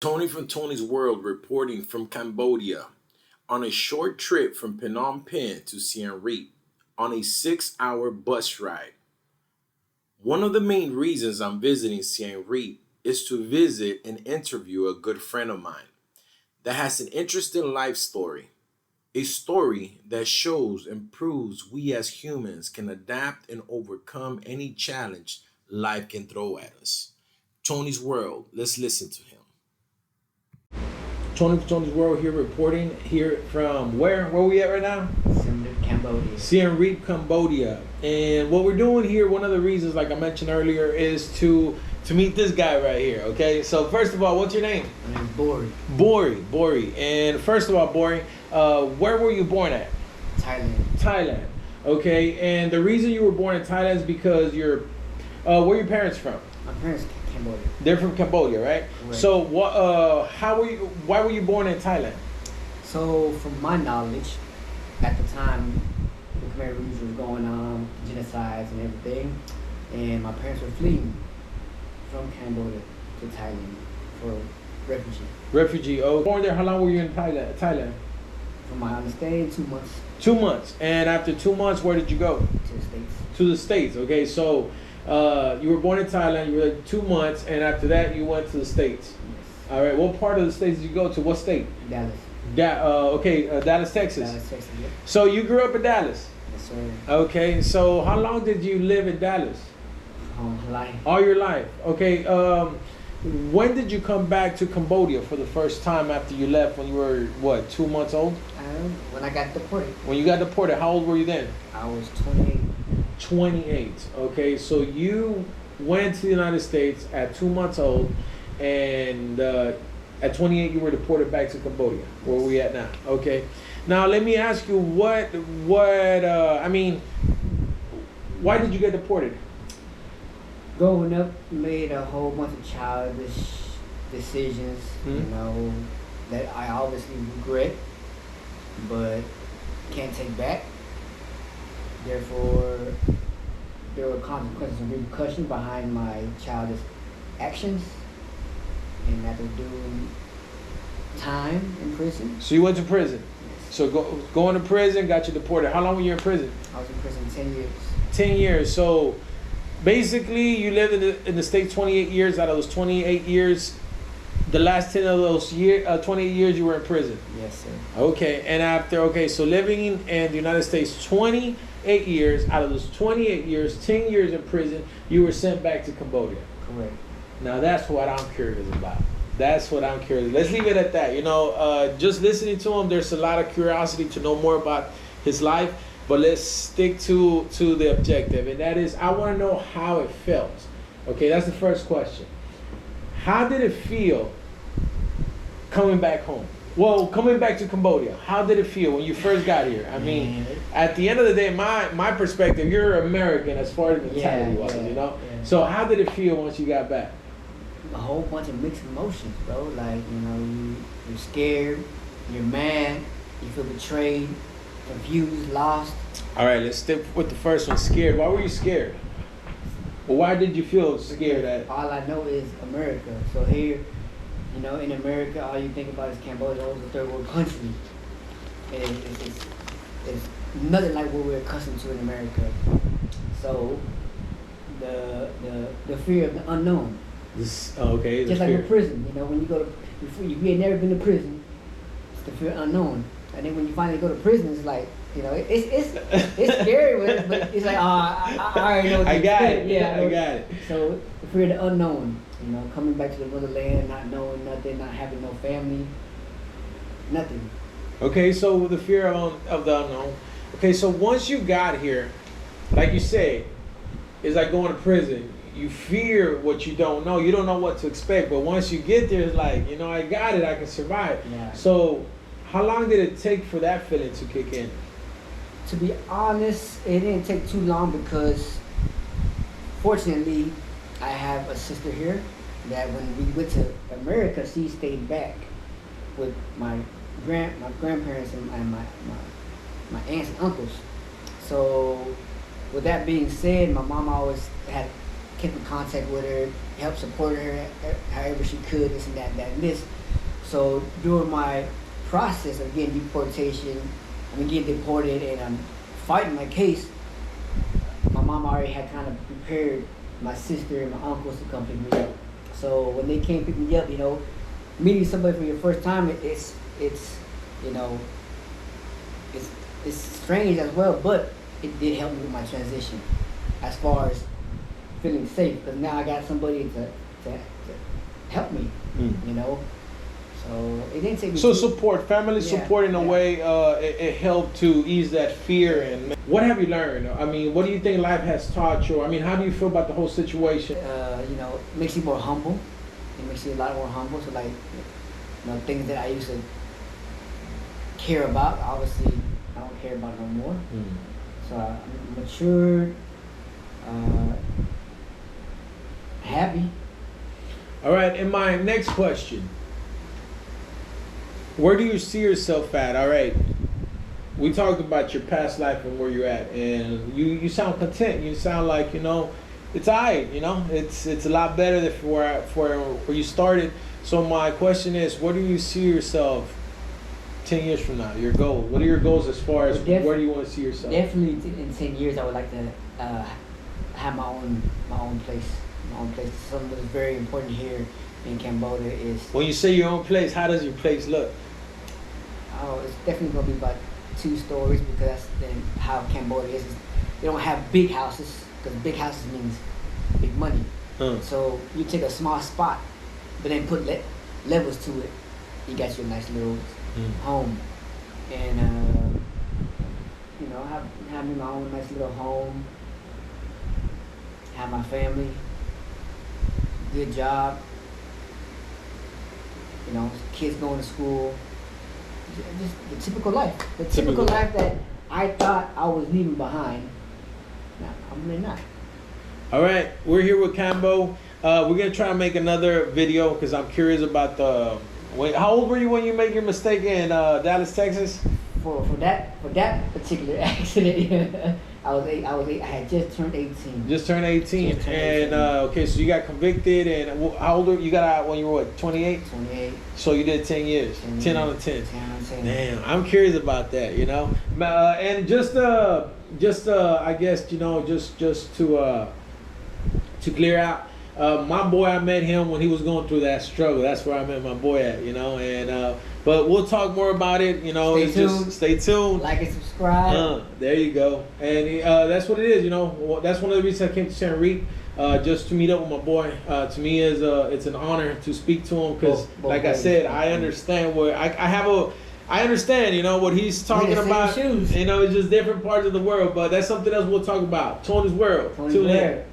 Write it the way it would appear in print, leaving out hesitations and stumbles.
Tony from Tony's World reporting from Cambodia on a short trip from Phnom Penh to Siem Reap on a 6 hour bus ride. One of the main reasons I'm visiting Siem Reap is to visit and interview a good friend of mine that has an interesting life story. A story that shows and proves we as humans can adapt and overcome any challenge life can throw at us. Tony's World, let's listen to him. Tony's World here reporting here from where we at right now? Siem Reap, Cambodia. Siem Reap, Cambodia. And what we're doing here, one of the reasons, like I mentioned earlier, is to meet this guy right here. Okay, so first of all, what's your name? My name's Bori. Bori. And first of all, Bori, where were you born at? Thailand. Thailand. Okay, and the reason you were born in Thailand is because where are your parents from? My parents Cambodia. They're from Cambodia, right? Right. So what? Why were you born in Thailand? So from my knowledge, at the time the Khmer Rouge was going on, genocides and everything, and my parents were fleeing from Cambodia to Thailand for refugee. Refugee. Oh, born there. How long were you in Thailand? From my understanding, 2 months 2 months. And after 2 months, where did you go? to the States. To the States. Okay, so you were born in Thailand. You were there 2 months, and after that, you went to the States. Yes. All right. What part of the States did you go to? What state? Dallas. Dallas, Texas. Dallas, Texas, yep. So you grew up in Dallas. Yes, sir. Okay. So how long did you live in Dallas? Life. All your life. Okay. When did you come back to Cambodia for the first time after you left when you were, what, 2 months old? When I got deported, When you got deported, how old were you then? I was 28. 28. Okay, so you went to the United States at 2 months old, and at 28 you were deported back to Cambodia, where we at now. Okay. Now let me ask you, why did you get deported? Growing up, made a whole bunch of childish decisions, that I obviously regret, but can't take back. Therefore, there were consequences and repercussions behind my childish actions, and after doing time in prison. So you went to prison. Yes. So going to prison got you deported. How long were you in prison? I was in prison 10 years. 10 years. So basically, you lived in the state 28 years. Out of those 28 years, the last 10 of those 28 years, you were in prison. Yes, sir. Okay, and so living in the United States 28 years, out of those 28 years, 10 years in prison, you were sent back to Cambodia. Correct. Now that's what I'm curious about. That's what I'm curious. Let's leave it at that. Just listening to him, there's a lot of curiosity to know more about his life. But let's stick to the objective, and that is, I want to know how it felt. Okay, that's the first question. How did it feel coming back home? Well, coming back to Cambodia, how did it feel when you first got here? I mean, at the end of the day, my perspective, you're American as far as mentality was, Yeah. So how did it feel once you got back? A whole bunch of mixed emotions, bro. Like, you're scared, you're mad, you feel betrayed, confused, lost. All right, let's stick with the first one. Scared. Why were you scared? Well, why did you feel scared at? All I know is America. So here, in America, all you think about is Cambodia. It's a third world country. And it's nothing like what we're accustomed to in America. So the fear of the unknown. Okay. Just like in prison, when you go to, if you ain't never been to prison, it's the fear of unknown. And then when you finally go to prison, it's like, it's scary, but it's like, I already know what to expect. I got it. So the fear of the unknown, coming back to the motherland, not knowing nothing, not having no family, nothing. Okay, so the fear of the unknown. Okay, so once you got here, like you say, it's like going to prison. You fear what you don't know. You don't know what to expect. But once you get there, it's like, I got it. I can survive. Yeah. So how long did it take for that feeling to kick in? To be honest, it didn't take too long because, fortunately, I have a sister here that when we went to America, she stayed back with my grandparents and my aunts and uncles. So, with that being said, my mom always had kept in contact with her, helped support her however she could, this and that, and this. So during my process of getting deportation, getting deported, and I'm fighting my case, my mom already had kind of prepared my sister and my uncles to come pick me up. So when they came pick me up, meeting somebody for your first time, it's strange as well, but it did help me with my transition as far as feeling safe, because now I got somebody to help me, So it didn't take me. So family support in a way, it helped to ease that fear. And what have you learned? I mean, what do you think life has taught you? I mean, how do you feel about the whole situation? It makes you more humble. It makes you a lot more humble. So things that I used to care about, obviously I don't care about no more. So I'm matured, happy. All right, and my next question. Where do you see yourself at? All right, we talked about your past life and where you're at, and you sound content. You sound like, it's all right, it's a lot better than where you started. So my question is, where do you see yourself 10 years from now? Your goal. What are your goals as far as where do you want to see yourself? Definitely in 10 years, I would like to have my own place. Something that's very important here in Cambodia is. When you say your own place, how does your place look? Oh, it's definitely gonna be about 2 stories, because that's then how Cambodia is. They don't have big houses, because big houses means big money. So you take a small spot, but then put levels to it. You got your nice little home, and have me my own nice little home. Have my family, good job. Kids going to school. Just the typical life. The typical life that I thought I was leaving behind. No, I'm really not. All right, we're here with Cambo. We're gonna try to make another video because I'm curious about how old were you when you made your mistake in Dallas, Texas? For that particular accident, I was 8. I had just turned 18. Just turned 18. And okay, so you got convicted, and how old were you? Got out when you were what, 28? 28. So you did 10 years. 10 out of 10. 10 out of 10. Damn, I'm curious about that, and just I guess, just to clear out, my boy, I met him when he was going through that struggle. That's where I met my boy at, and but we'll talk more about it, Stay tuned. Like and subscribe. There you go. And that's what it is, That's one of the reasons I came to San Reap, just to meet up with my boy. To me, it's an honor to speak to him, because, like I said, I understand where I understand, what he's talking about. Shoes. It's just different parts of the world, but that's something else we'll talk about. Tony's World. Tune in.